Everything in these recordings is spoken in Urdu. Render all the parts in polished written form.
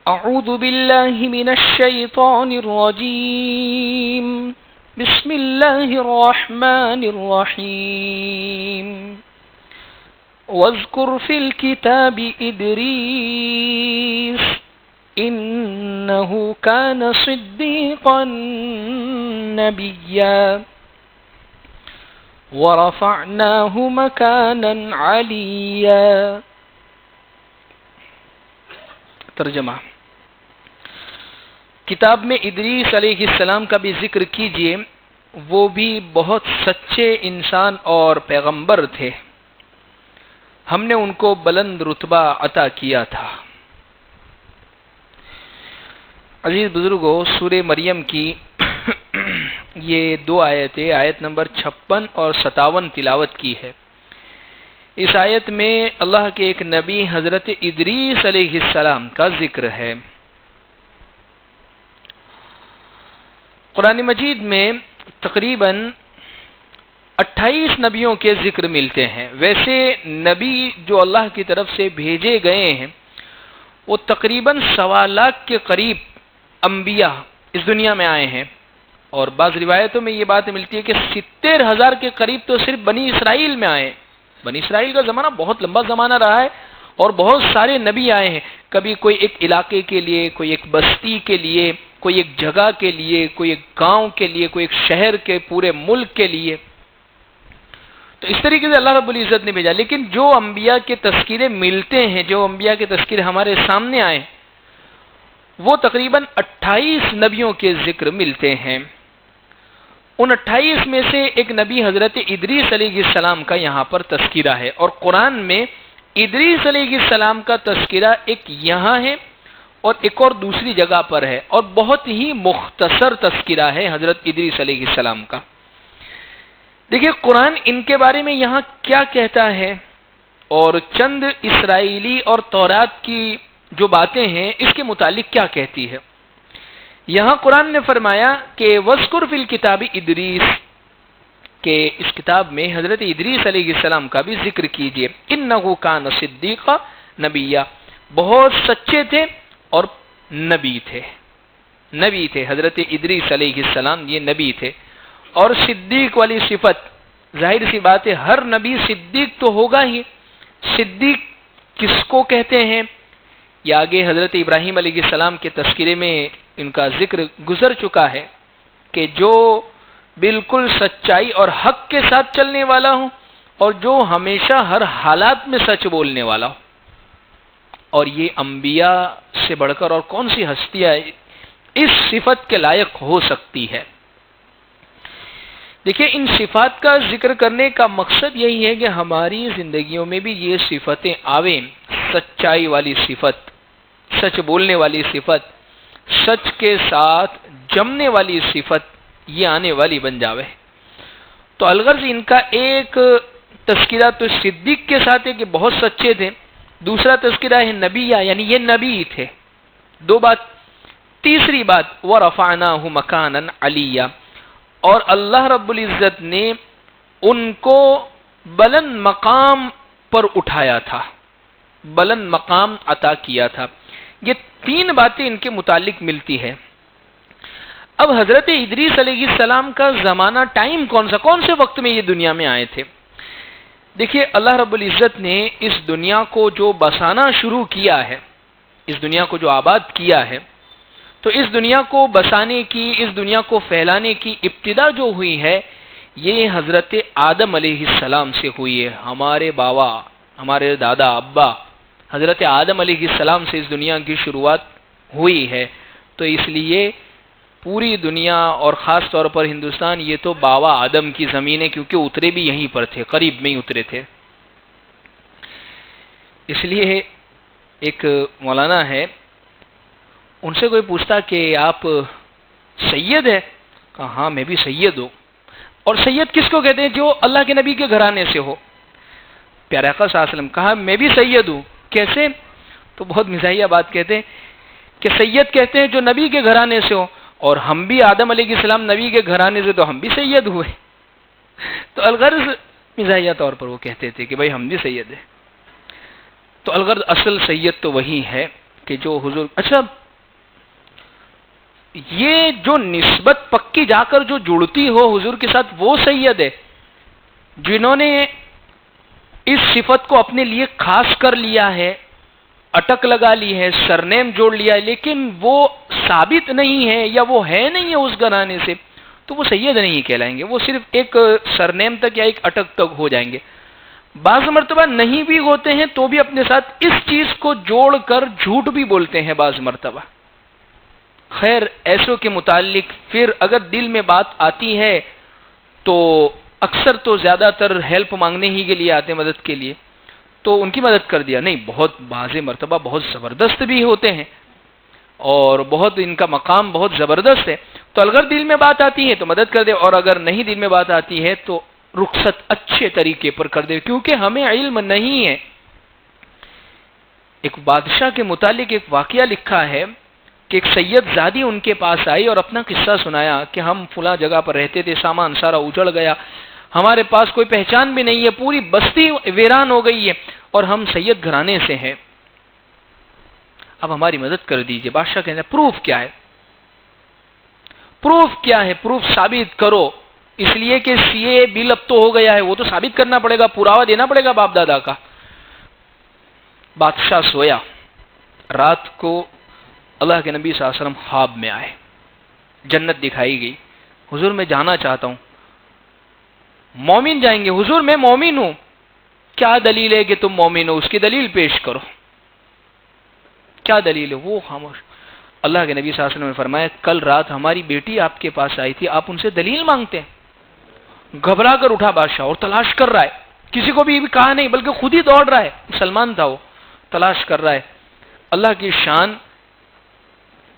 أعوذ بالله من الشيطان الرجيم بسم الله الرحمن الرحيم واذكر في الكتاب إدريس إنه كان صديقا نبيا ورفعناه مكانا عليا. ترجمہ: کتاب میں ادریس علیہ السلام کا بھی ذکر کیجیے، وہ بھی بہت سچے انسان اور پیغمبر تھے، ہم نے ان کو بلند رتبہ عطا کیا تھا. عزیز بزرگوں، سورہ مریم کی یہ دو آیتیں، آیت نمبر 56 اور 57 تلاوت کی ہے. اس آیت میں اللہ کے ایک نبی حضرت ادریس علیہ السلام کا ذکر ہے. قرآن مجید میں تقریباً 28 نبیوں کے ذکر ملتے ہیں. ویسے نبی جو اللہ کی طرف سے بھیجے گئے ہیں وہ تقریباً 1.25 لاکھ کے قریب انبیاء اس دنیا میں آئے ہیں، اور بعض روایتوں میں یہ بات ملتی ہے کہ 70,000 کے قریب تو صرف بنی اسرائیل میں آئے. بنی اسرائیل کا زمانہ بہت لمبا زمانہ رہا ہے اور بہت سارے نبی آئے ہیں. کبھی کوئی ایک علاقے کے لیے، کوئی ایک بستی کے لیے، کوئی ایک جگہ کے لیے، کوئی ایک گاؤں کے لیے، کوئی ایک شہر کے پورے ملک کے لیے. تو اس طریقے سے اللہ رب العزت نے بھیجا. لیکن جو انبیاء کے تذکرے ملتے ہیں، جو انبیاء کے تذکرے ہمارے سامنے آئے، وہ تقریباً 28 نبیوں کے ذکر ملتے ہیں. ان 28 میں سے ایک نبی حضرت ادریس علیہ السلام کا یہاں پر تذکرہ ہے، اور قرآن میں ادریس علیہ السلام کا تذکرہ ایک یہاں ہے اور ایک اور دوسری جگہ پر ہے، اور بہت ہی مختصر تذکرہ ہے حضرت ادریس علیہ السلام کا. دیکھیے قرآن ان کے بارے میں یہاں کیا کہتا ہے، اور چند اسرائیلی اور تورات کی جو باتیں ہیں اس کے متعلق کیا کہتی ہے. یہاں قرآن نے فرمایا کہ وَاذْكُرْ فِي الْكِتَابِ ادریس، کہ اس کتاب میں حضرت ادریس علیہ السلام کا بھی ذکر کیجیے. اِنَّهُ كَانَ صِدِّيقًا نَبِيًّا، بہت سچے تھے اور نبی تھے. حضرت ادریس علیہ السلام یہ نبی تھے. اور صدیق والی صفت، ظاہر سی بات ہے ہر نبی صدیق تو ہوگا ہی. صدیق کس کو کہتے ہیں یہ آگے حضرت ابراہیم علیہ السلام کے تذکرے میں ان کا ذکر گزر چکا ہے، کہ جو بالکل سچائی اور حق کے ساتھ چلنے والا ہوں اور جو ہمیشہ ہر حالات میں سچ بولنے والا ہوں. اور یہ انبیاء سے بڑھ کر اور کون سی ہستیاں اس صفت کے لائق ہو سکتی ہے. دیکھیں ان صفات کا ذکر کرنے کا مقصد یہی ہے کہ ہماری زندگیوں میں بھی یہ صفتیں آویں. سچائی والی صفت، سچ بولنے والی صفت، سچ کے ساتھ جمنے والی صفت یہ آنے والی بن جاوے. تو الغرض ان کا ایک تذکرہ تو صدیق کے ساتھ ہے کہ بہت سچے تھے، دوسرا تذکرہ ہے نبیہ یعنی یہ نبی تھے. دو بات. تیسری بات وَرَفَعْنَاهُ مَكَانًا عَلِيًّا، اور اللہ رب العزت نے ان کو بلند مقام پر اٹھایا تھا، بلند مقام عطا کیا تھا. یہ 3 باتیں ان کے متعلق ملتی ہے. اب حضرت ادریس علیہ السلام کا زمانہ ٹائم کون سے وقت میں یہ دنیا میں آئے تھے. دیکھیے اللہ رب العزت نے اس دنیا کو جو بسانا شروع کیا ہے، اس دنیا کو جو آباد کیا ہے، تو اس دنیا کو بسانے کی، اس دنیا کو پھیلانے کی ابتدا جو ہوئی ہے یہ حضرت آدم علیہ السلام سے ہوئی ہے. ہمارے بابا، ہمارے دادا ابا حضرت آدم علیہ السلام سے اس دنیا کی شروعات ہوئی ہے. تو اس لیے پوری دنیا اور خاص طور پر ہندوستان یہ تو بابا آدم کی زمین ہے، کیونکہ اترے بھی یہیں پر تھے، قریب میں ہی اترے تھے. اس لیے ایک مولانا ہے، ان سے کوئی پوچھتا کہ آپ سید ہیں؟ کہا ہاں میں بھی سید ہوں. اور سید کس کو کہتے ہیں؟ جو اللہ کے نبی کے گھرانے سے ہو. پیارے آقا صلی اللہ علیہ وسلم کہا میں بھی سید ہوں. کیسے؟ تو بہت مزاحیہ بات کہتے ہیں کہ سید کہتے ہیں جو نبی کے گھرانے سے ہو، اور ہم بھی آدم علیہ السلام نبی کے گھرانے سے، تو ہم بھی سید ہوئے. تو الغرض مزاحیہ طور پر وہ کہتے تھے کہ بھائی ہم بھی سید ہیں. تو الغرض اصل سید تو وہی ہے کہ جو حضور، اچھا یہ جو نسبت پکی جا کر جو جڑتی ہو حضور کے ساتھ وہ سید ہے جنہوں نے اس صفت کو اپنے لیے خاص کر لیا ہے، اٹک لگا لی ہے، سرنیم جوڑ لیا ہے، لیکن وہ ثابت نہیں ہے یا وہ ہے نہیں ہے اس گھرانے سے، تو وہ سید نہیں کہلائیں گے، وہ صرف ایک سرنیم تک یا ایک اٹک تک ہو جائیں گے۔ بعض مرتبہ نہیں بھی ہوتے ہیں تو بھی اپنے ساتھ اس چیز کو جوڑ کر جھوٹ بھی بولتے ہیں بعض مرتبہ۔ خیر ایسوں کے متعلق پھر اگر دل میں بات آتی ہے تو اکثر تو زیادہ تر ہیلپ مانگنے ہی کے لیے آتے ہیں، مدد کے لیے، تو ان کی مدد کر دیا۔ نہیں، بہت بعض مرتبہ بہت زبردست بھی ہوتے ہیں اور بہت ان کا مقام بہت زبردست ہے، تو اگر دل میں بات آتی ہے تو مدد کر دے، اور اگر نہیں دل میں بات آتی ہے تو رخصت اچھے طریقے پر کر دے، کیونکہ ہمیں علم نہیں ہے۔ ایک بادشاہ کے متعلق ایک واقعہ لکھا ہے کہ ایک سید زادی ان کے پاس آئی اور اپنا قصہ سنایا کہ ہم فلاں جگہ پر رہتے تھے، سامان سارا اجڑ گیا، ہمارے پاس کوئی پہچان بھی نہیں ہے، پوری بستی ویران ہو گئی ہے اور ہم سید گھرانے سے ہیں، اب ہماری مدد کر دیجئے۔ بادشاہ کہتے ہیں پروف کیا ہے؟ پروف کیا ہے؟ پروف ثابت کرو، اس لیے کہ یہ بل اب تو ہو گیا ہے، وہ تو ثابت کرنا پڑے گا، پراوا دینا پڑے گا باپ دادا کا۔ بادشاہ سویا، رات کو اللہ کے نبی صلی اللہ علیہ وسلم خواب میں آئے، جنت دکھائی گئی، حضور میں جانا چاہتا ہوں۔ مومن جائیں گے، حضور میں مومن ہوں۔ کیا دلیل ہے کہ تم مومن ہو؟ اس کی دلیل پیش کرو، کیا دلیل ہے؟ وہ خاموش۔ اللہ کے نبی صلی اللہ علیہ وسلم نے فرمایا کل رات ہماری بیٹی آپ کے پاس آئی تھی، آپ ان سے دلیل مانگتے ہیں۔ گھبرا کر اٹھا بادشاہ اور تلاش کر رہا ہے، کسی کو بھی کہا نہیں بلکہ خود ہی دوڑ رہا ہے، مسلمان تھا وہ، تلاش کر رہا ہے۔ اللہ کی شان،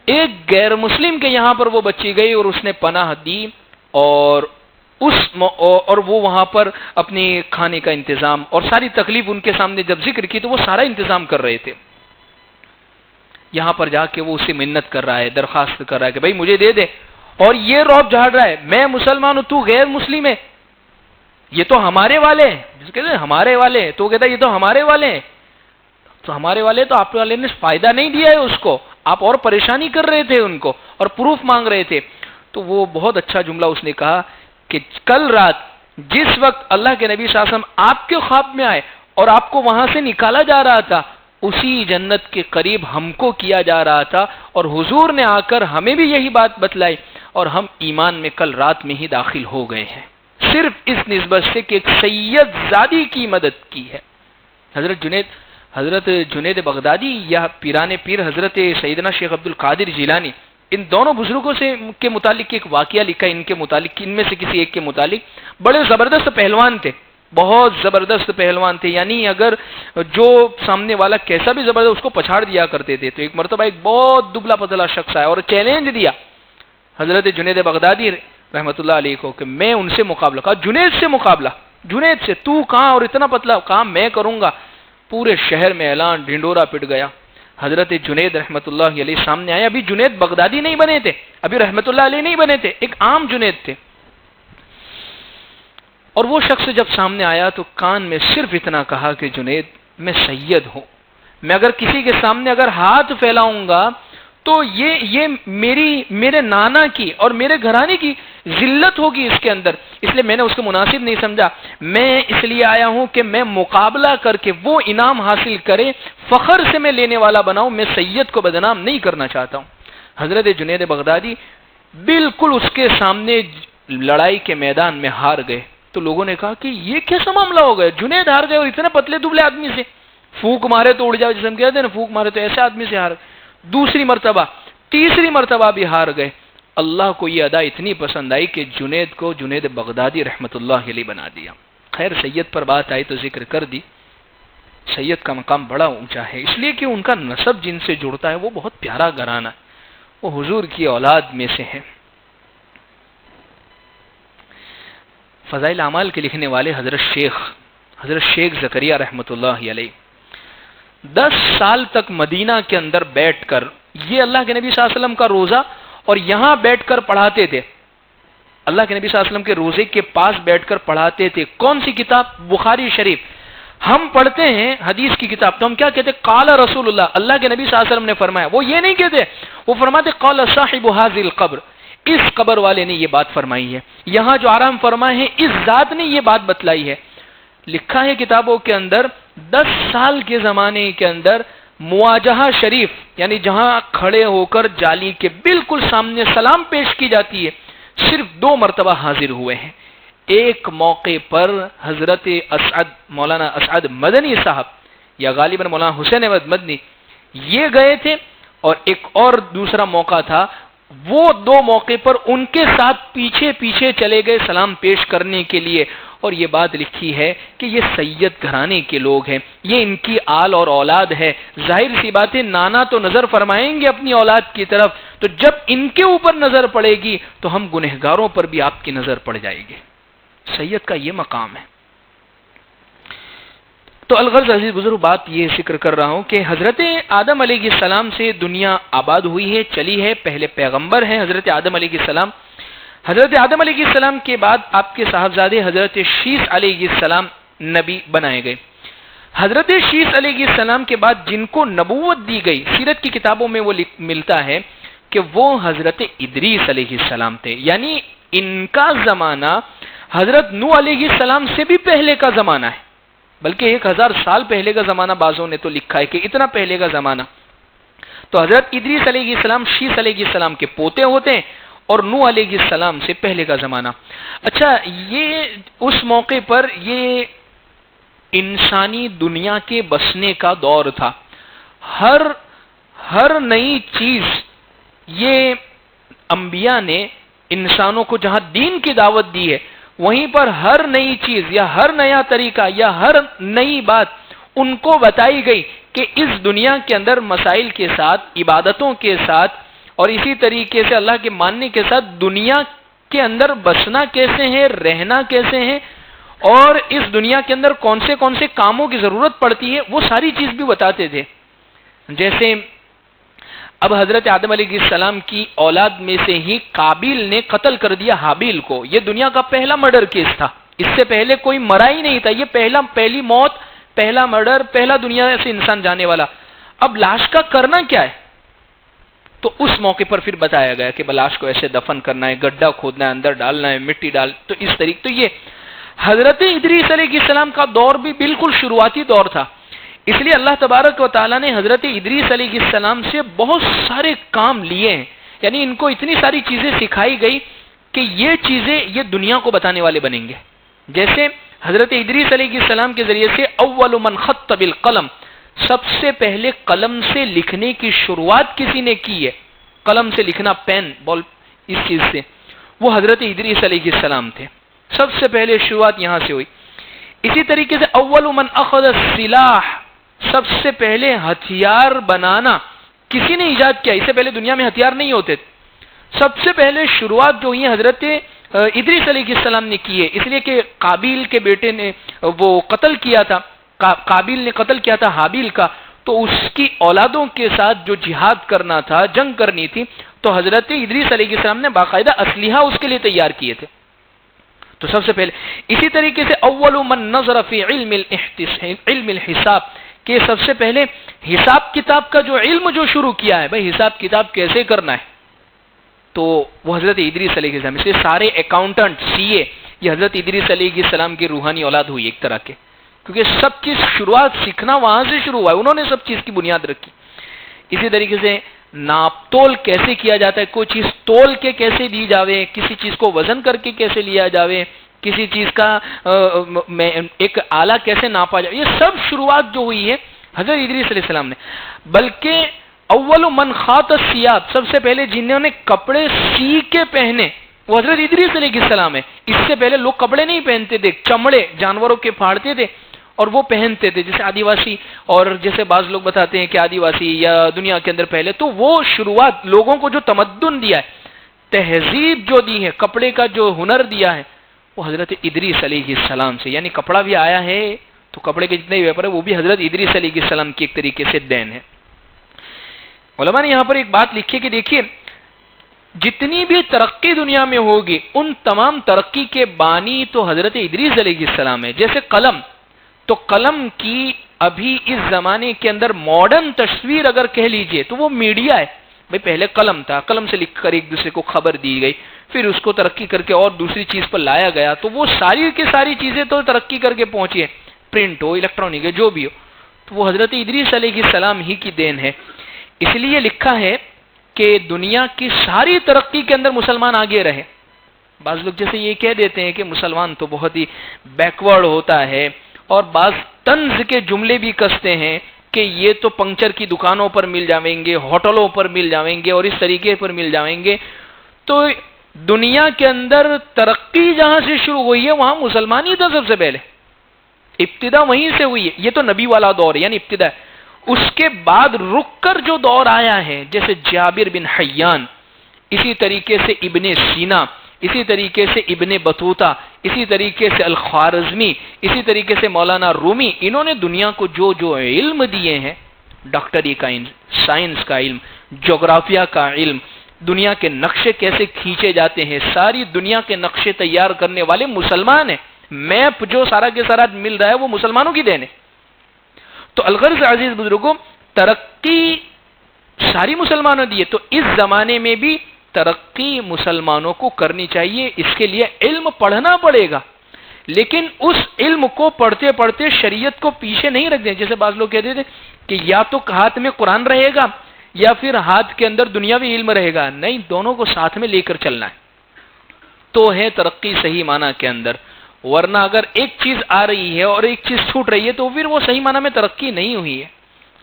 ایک غیر مسلم کے یہاں پر وہ بچی گئی اور اس نے پناہ دی، اور وہ وہاں پر اپنی کھانے کا انتظام اور ساری تکلیف ان کے سامنے جب ذکر کی تو وہ سارا انتظام کر رہے تھے۔ یہاں پر جا کے وہ اسے منت کر رہا ہے، درخواست کر رہا ہے کہ بھائی مجھے دے دے، اور یہ روب جھاڑ رہا ہے میں مسلمان ہوں، تو غیر مسلم ہے، یہ تو ہمارے والے ہیں، جس کہتے ہیں ہمارے والے، تو وہ کہتا ہے یہ تو ہمارے والے ہیں، تو ہمارے والے تو آپ والے نے فائدہ نہیں دیا ہے اس کو، آپ اور پریشانی کر رہے تھے ان کو اور پروف مانگ رہے تھے۔ تو وہ بہت اچھا جملہ اس نے کہا کہ کل رات جس وقت اللہ کے نبی صلی اللہ علیہ وسلم آپ کے خواب میں آئے اور آپ کو وہاں سے نکالا جا رہا تھا، اسی جنت کے قریب ہم کو کیا جا رہا تھا، اور حضور نے آ کر ہمیں بھی یہی بات بتلائی، اور ہم ایمان میں کل رات میں ہی داخل ہو گئے ہیں، صرف اس نسبت سے کہ ایک سید زادی کی مدد کی ہے۔ حضرت جنید بغدادی یا پیران پیر حضرت سیدنا شیخ عبد القادر جیلانی، ان دونوں بزرگوں سے کے متعلق ایک واقعہ لکھا ہے، ان کے متعلق، ان میں سے کسی ایک کے متعلق۔ بڑے زبردست پہلوان تھے، بہت زبردست پہلوان تھے، یعنی اگر جو سامنے والا کیسا بھی زبردست اس کو پچھاڑ دیا کرتے تھے۔ تو ایک مرتبہ ایک بہت دبلا پتلا شخص آیا اور چیلنج دیا حضرت جنید بغدادی رحمۃ اللہ علیہ کو کہ میں ان سے مقابلہ، کہا جنید سے مقابلہ، جنید سے، تو کہاں اور اتنا پتلا، کہا میں کروں گا۔ پورے شہر میں اعلان ڈھنڈورا پٹ گیا۔ حضرت جنید رحمۃ اللہ علیہ سامنے آئے، ابھی جنید بغدادی نہیں بنے تھے، ابھی رحمۃ اللہ علیہ نہیں بنے تھے، ایک عام جنید تھے۔ اور وہ شخص جب سامنے آیا تو کان میں صرف اتنا کہا کہ جنید میں سید ہوں، میں اگر کسی کے سامنے اگر ہاتھ پھیلاؤں گا تو یہ میرے نانا کی اور میرے گھرانے کی ذلت ہوگی اس کے اندر، اس لیے میں نے اس کو مناسب نہیں سمجھا، میں اس لیے آیا ہوں کہ میں مقابلہ کر کے وہ انعام حاصل کرے، فخر سے میں لینے والا بناؤں، میں سید کو بدنام نہیں کرنا چاہتا ہوں۔ حضرت جنید بغدادی بالکل اس کے سامنے لڑائی کے میدان میں ہار گئے۔ تو لوگوں نے کہا کہ یہ کیسا معاملہ ہو گیا، جنید ہار گئے اور اتنے پتلے دبلے آدمی سے، پھونک مارے تو اڑ جاؤ، جسے ہم کہتے ہیں نا پھونک مارے تو ایسے آدمی سے ہار گئے، دوسری مرتبہ تیسری مرتبہ بھی ہار گئے۔ اللہ کو یہ ادا اتنی پسند آئی کہ جنید کو جنید بغدادی رحمۃ اللہ علیہ بنا دیا۔ خیر سید پر بات آئی تو ذکر کر دی، سید کا مقام بڑا اونچا ہے، اس لیے کہ ان کا نسب جن سے جڑتا ہے وہ بہت پیارا گھرانہ ہے، وہ حضور کی اولاد میں سے ہے۔ فضائل اعمال کے لکھنے والے حضرت شیخ زکریا رحمۃ اللہ علیہ 10 سال تک مدینہ کے اندر بیٹھ کر یہ اللہ کے نبی صلی اللہ علیہ وسلم کا روزہ اور یہاں بیٹھ کر پڑھاتے تھے، اللہ کے نبی صلی اللہ علیہ وسلم کے روزے کے پاس بیٹھ کر پڑھاتے تھے۔ کون سی کتاب؟ بخاری شریف۔ ہم پڑھتے ہیں حدیث کی کتاب تو ہم کیا کہتے ہیں؟ قال رسول اللہ، اللہ کے نبی صلی اللہ علیہ وسلم نے فرمایا. وہ یہ نہیں کہتے، وہ فرماتے قال صاحب هذه القبر، اس قبر والے نے یہ بات فرمائی ہے. یہاں جو آرام فرمائے ہیں اس ذات نے یہ بات بتلائی ہے. لکھا ہے کتابوں کے اندر 10 سال کے زمانے کے اندر مواجہہ شریف، یعنی جہاں کھڑے ہو کر جالی کے بالکل سامنے سلام پیش کی جاتی ہے، صرف 2 مرتبہ حاضر ہوئے ہیں. ایک موقع پر حضرت مولانا اسعد مدنی صاحب یا غالباً مولانا حسین احمد مدنی یہ گئے تھے، اور ایک اور دوسرا موقع تھا، وہ 2 موقع پر ان کے ساتھ پیچھے پیچھے چلے گئے سلام پیش کرنے کے لیے. اور یہ بات لکھی ہے کہ یہ سید گھرانے کے لوگ ہیں، یہ ان کی آل اور اولاد ہے. ظاہر سی بات ہے نانا تو نظر فرمائیں گے اپنی اولاد کی طرف، تو جب ان کے اوپر نظر پڑے گی تو ہم گنہگاروں پر بھی آپ کی نظر پڑ جائے گی. سید کا یہ مقام ہے. تو الغرض عزیز بزرگ بات یہ ذکر کر رہا ہوں کہ حضرت آدم علیہ السلام سے دنیا آباد ہوئی ہے، چلی ہے. پہلے پیغمبر ہیں حضرت آدم علیہ السلام. حضرت آدم علیہ السلام کے بعد آپ کے صاحبزادے حضرت شیث علیہ السلام نبی بنائے گئے. حضرت شیث علیہ السلام کے بعد جن کو نبوت دی گئی، سیرت کی کتابوں میں وہ ملتا ہے کہ وہ حضرت ادریس علیہ السلام تھے. یعنی ان کا زمانہ حضرت نوح علیہ السلام سے بھی پہلے کا زمانہ ہے، بلکہ 1000 سال پہلے کا زمانہ بعضوں نے تو لکھا ہے کہ اتنا پہلے کا زمانہ. تو حضرت ادریس علیہ السلام شیث علیہ السلام کے پوتے ہوتے ہیں، اور نوح علیہ السلام سے پہلے کا زمانہ. اچھا، یہ اس موقع پر یہ انسانی دنیا کے بسنے کا دور تھا. ہر نئی چیز یہ انبیاء نے انسانوں کو جہاں دین کی دعوت دی ہے، وہیں پر ہر نئی چیز یا ہر نیا طریقہ یا ہر نئی بات ان کو بتائی گئی کہ اس دنیا کے اندر مسائل کے ساتھ، عبادتوں کے ساتھ اور اسی طریقے سے اللہ کے ماننے کے ساتھ دنیا کے اندر بسنا کیسے ہے، رہنا کیسے ہے، اور اس دنیا کے اندر کون سے کاموں کی ضرورت پڑتی ہے، وہ ساری چیز بھی بتاتے تھے. جیسے اب حضرت آدم علیہ السلام کی اولاد میں سے ہی قابیل نے قتل کر دیا حابیل کو. یہ دنیا کا پہلا مرڈر کیس تھا. اس سے پہلے کوئی مرا ہی نہیں تھا. یہ پہلی موت، پہلا مرڈر، پہلا دنیا سے انسان جانے والا. اب لاش کا کرنا کیا ہے؟ تو اس موقع پر پھر بتایا گیا کہ لاش کو ایسے دفن کرنا ہے، گڈھا کھودنا ہے، اندر ڈالنا ہے، مٹی ڈال، تو اس طریقے. تو یہ حضرت ادریس علیہ السلام کا دور بھی بالکل شروعاتی دور تھا. اس لیے اللہ تبارک و تعالیٰ نے حضرت ادریس علیہ السلام سے بہت سارے کام لیے ہیں. یعنی ان کو اتنی ساری چیزیں سکھائی گئی کہ یہ چیزیں یہ دنیا کو بتانے والے بنیں گے. جیسے حضرت ادریس علیہ السلام کے ذریعے سے اول من خط بالقلم، سب سے پہلے قلم سے لکھنے کی شروعات کسی نے کی ہے. قلم سے لکھنا، پین بال، اس چیز سے وہ حضرت ادریس علیہ السلام تھے. سب سے پہلے شروعات یہاں سے ہوئی. اسی طریقے سے اول من اخذ السلاح، سب سے پہلے ہتھیار بنانا کسی نے ایجاد کیا. اس سے پہلے دنیا میں ہتھیار نہیں ہوتے. سب سے پہلے شروعات جو ہوئی حضرت ادریس علیہ السلام نے کی ہے. اس لیے کہ قابیل کے بیٹے نے وہ قتل کیا تھا، قابیل نے قتل کیا تھا حابیل کا، تو اس کی اولادوں کے ساتھ جو جہاد کرنا تھا، جنگ کرنی تھی، تو حضرت ادریس علیہ السلام نے باقاعدہ اسلحہ اس کے لیے تیار کیے تھے. تو سب سے پہلے اسی طریقے سے اول من نظر فی علم الحساب، کہ سب سے پہلے حساب کتاب کا جو علم جو شروع کیا ہے، بھائی حساب کتاب کیسے کرنا ہے، تو وہ حضرت ادریس علیہ السلام. اس لیے سارے اکاؤنٹنٹ، سی اے، یہ حضرت ادریس علیہ السلام کی روحانی اولاد ہوئی ایک طرح کے، کیونکہ سب چیز شروعات سیکھنا وہاں سے شروع ہوا ہے. انہوں نے سب چیز کی بنیاد رکھی. اسی طریقے سے ناپ تول کیسے کیا جاتا ہے، کوئی چیز تول کے کیسے دی جاوے، کسی چیز کو وزن کر کے کیسے لیا جاوے، کسی چیز کا ایک آلہ کیسے ناپا جائے، یہ سب شروعات جو ہوئی ہے حضرت ادریس علیہ السلام نے. بلکہ اول من خاط الثياب، سب سے پہلے جنہوں نے کپڑے سی کے پہنے وہ حضرت ادریس علیہ السلام ہے. اس سے پہلے لوگ کپڑے نہیں پہنتے تھے، چمڑے جانوروں کے پھاڑتے تھے اور وہ پہنتے تھے، جیسے آدیواسی، اور جیسے بعض لوگ بتاتے ہیں کہ آدیواسی یا دنیا کے اندر پہلے. تو وہ شروعات لوگوں کو جو تمدن دیا ہے، تہذیب جو دی ہے، کپڑے کا جو ہنر دیا ہے، وہ حضرت ادریس علیہ السلام سے. یعنی کپڑا بھی آیا ہے تو کپڑے کے جتنے ویپر ہے وہ بھی حضرت ادریس علیہ السلام کی ایک طریقے سے دین ہے. علماء نے یہاں پر ایک بات لکھی کہ دیکھیے جتنی بھی ترقی دنیا میں ہوگی ان تمام ترقی کے بانی تو حضرت ادریس علیہ السلام ہے. جیسے قلم، تو قلم کی ابھی اس زمانے کے اندر ماڈرن تصویر اگر کہہ لیجئے تو وہ میڈیا ہے. بھئی پہلے قلم تھا، قلم سے لکھ کر ایک دوسرے کو خبر دی گئی، پھر اس کو ترقی کر کے اور دوسری چیز پر لایا گیا، تو وہ ساری کی ساری چیزیں تو ترقی کر کے پہنچی ہے، پرنٹ ہو، الیکٹرانک ہے، جو بھی ہو، تو وہ حضرت ادریس علیہ السلام ہی کی دین ہے. اس لیے لکھا ہے کہ دنیا کی ساری ترقی کے اندر مسلمان آگے رہے. بعض لوگ جیسے یہ کہہ دیتے ہیں کہ مسلمان تو بہت ہی بیکورڈ ہوتا ہے، اور بعض طنز کے جملے بھی کستے ہیں کہ یہ تو پنکچر کی دکانوں پر مل جائیں گے، ہوٹلوں پر مل جائیں گے، اور اس طریقے پر مل جائیں گے. تو دنیا کے اندر ترقی جہاں سے شروع ہوئی ہے وہاں مسلمان ہی تھا سب سے پہلے، ابتدا وہیں سے ہوئی ہے. یہ تو نبی والا دور ہے، یعنی ابتدا ہے. اس کے بعد رک کر جو دور آیا ہے، جیسے جابر بن حیان، اسی طریقے سے ابن سینا، اسی طریقے سے ابن بطوطہ، اسی طریقے سے الخوارزمی، اسی طریقے سے مولانا رومی، انہوں نے دنیا کو جو جو علم دیے ہیں، ڈاکٹری کا علم، سائنس کا علم، جغرافیہ کا علم، دنیا کے نقشے کیسے کھینچے جاتے ہیں، ساری دنیا کے نقشے تیار کرنے والے مسلمان ہیں. میپ جو سارا کے سارا مل رہا ہے وہ مسلمانوں کی دین ہے. تو الغرض عزیز بزرگوں، ترقی ساری مسلمانوں دی ہے، تو اس زمانے میں بھی ترقی مسلمانوں کو کرنی چاہیے. اس کے لیے علم پڑھنا پڑے گا، لیکن اس علم کو پڑھتے پڑھتے شریعت کو پیچھے نہیں رکھ دیں. جیسے بعض لوگ کہتے تھے کہ یا تو ہاتھ میں قرآن رہے گا یا پھر ہاتھ کے اندر دنیاوی علم رہے گا. نہیں، دونوں کو ساتھ میں لے کر چلنا ہے تو ہے ترقی صحیح معنی کے اندر. ورنہ اگر ایک چیز آ رہی ہے اور ایک چیز چھوٹ رہی ہے تو پھر وہ صحیح معنی میں ترقی نہیں ہوئی ہے.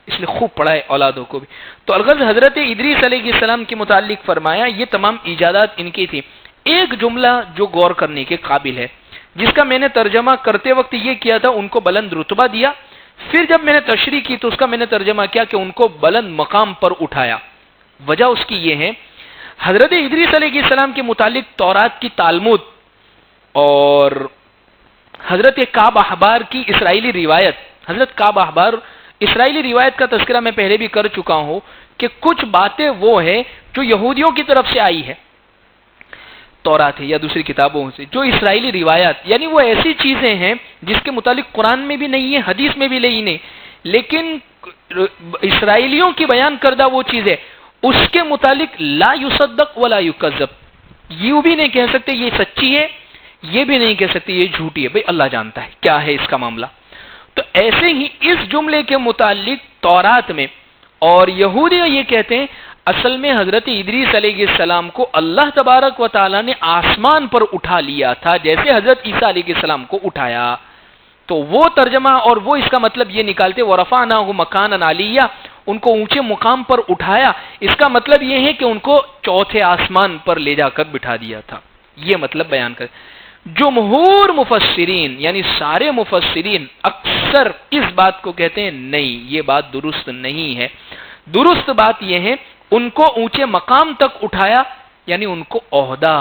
اس لیے خوب پڑھائے اولادوں کو بھی. تو الغرض حضرت ادریس علیہ السلام کے متعلق فرمایا یہ تمام ایجادات ان کی تھی. ایک جملہ جو غور کرنے کے قابل ہے، جس کا میں نے ترجمہ کرتے وقت یہ کیا تھا، ان کو بلند رتبہ دیا. پھر جب میں نے تشریح کی تو اس کا میں نے ترجمہ کیا کہ ان کو بلند مقام پر اٹھایا. وجہ اس کی یہ ہے، حضرت ادریس علیہ السلام کے متعلق تورات کی تالمود اور حضرت کعب احبار کی اسرائیلی روایت، حضرت کعب احبار اسرائیلی روایت کا تذکرہ میں پہلے بھی کر چکا ہوں کہ کچھ باتیں وہ ہیں جو یہودیوں کی طرف سے آئی ہے، تورات ہے یا دوسری کتابوں سے، جو اسرائیلی روایات، یعنی وہ ایسی چیزیں ہیں جس کے متعلق قرآن میں بھی نہیں ہے، حدیث میں بھی نہیں، لیکن اسرائیلیوں کی بیان کردہ وہ چیزیں اس کے متعلق لا یصدق ولا یکذب. یوں بھی نہیں کہہ سکتے یہ سچی ہے، یہ بھی نہیں کہہ سکتے یہ جھوٹی ہے. بھئی اللہ جانتا ہے کیا ہے اس کا معاملہ. تو ایسے ہی اس جملے کے متعلق تورات میں اور یہودی یہ کہتے ہیں اصل میں حضرت ادریس علیہ السلام کو اللہ تبارک و تعالیٰ نے آسمان پر اٹھا لیا تھا جیسے حضرت عیسیٰ علیہ السلام کو اٹھایا. تو وہ ترجمہ اور وہ اس کا مطلب یہ نکالتے وَرَفَعْنَاهُ مَكَانًا عَلِيًّا، ان کو اونچے مقام پر اٹھایا. اس کا مطلب یہ ہے کہ ان کو چوتھے آسمان پر لے جا کر بٹھا دیا تھا. یہ مطلب بیان کر. جمہور مفسرین یعنی سارے مفسرین اکثر اس بات کو کہتے ہیں نہیں، یہ بات درست نہیں ہے. درست بات یہ ہے ان کو اونچے مقام تک اٹھایا، یعنی ان کو عہدہ،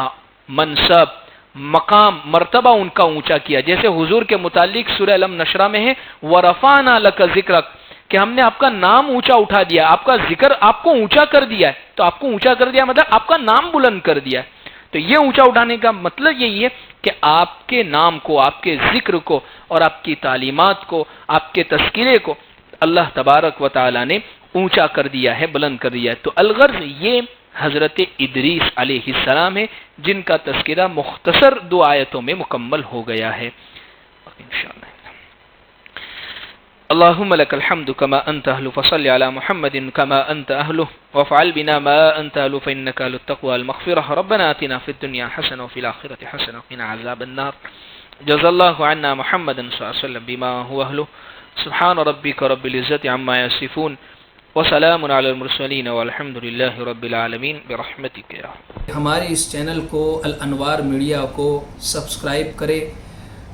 منصب، مقام، مرتبہ ان کا اونچا کیا. جیسے حضور کے متعلق سورہ الم نشرہ میں ہے وَرَفَعْنَا لَكَ ذِكْرَكَ، کہ ہم نے آپ کا نام اونچا اٹھا دیا، آپ کا ذکر آپ کو اونچا کر دیا ہے. تو آپ کو اونچا کر دیا مطلب آپ کا نام بلند کر دیا ہے. تو یہ اونچا اٹھانے کا مطلب یہی ہے کہ آپ کے نام کو، آپ کے ذکر کو اور آپ کی تعلیمات کو، آپ کے تذکرے کو اللہ تبارک و تعالی نے اونچا کر دیا ہے، بلند کر دیا ہے. تو الغرض یہ حضرت ادریس علیہ السلام ہے جن کا تذکرہ مختصر 2 آیتوں میں مکمل ہو گیا ہے. انشاءاللہ اللهم لك الحمد كما أنت أهل فصل على محمد كما أنت أهله وافعل بنا ما أنت أهله فإنك للتقوى المغفرة. ربنا آتنا في الدنيا حسنة وفي الآخرة حسنة وقنا عذاب النار. جزا الله عنا محمدا صلى الله عليه وسلم بما هو أهله. سبحان ربك رب العزة عما يصفون وسلام على المرسلين والحمد لله رب العالمين برحمتك يا. ہمارے اس چینل کو الانوار میڈیا کو سبسکرائب کرے،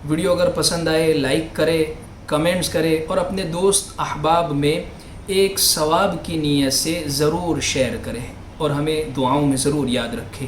ویڈیو اگر پسند آئے لائک کرے، کمنٹس کرے اور اپنے دوست احباب میں ایک ثواب کی نیت سے ضرور شیئر کریں اور ہمیں دعاؤں میں ضرور یاد رکھیں.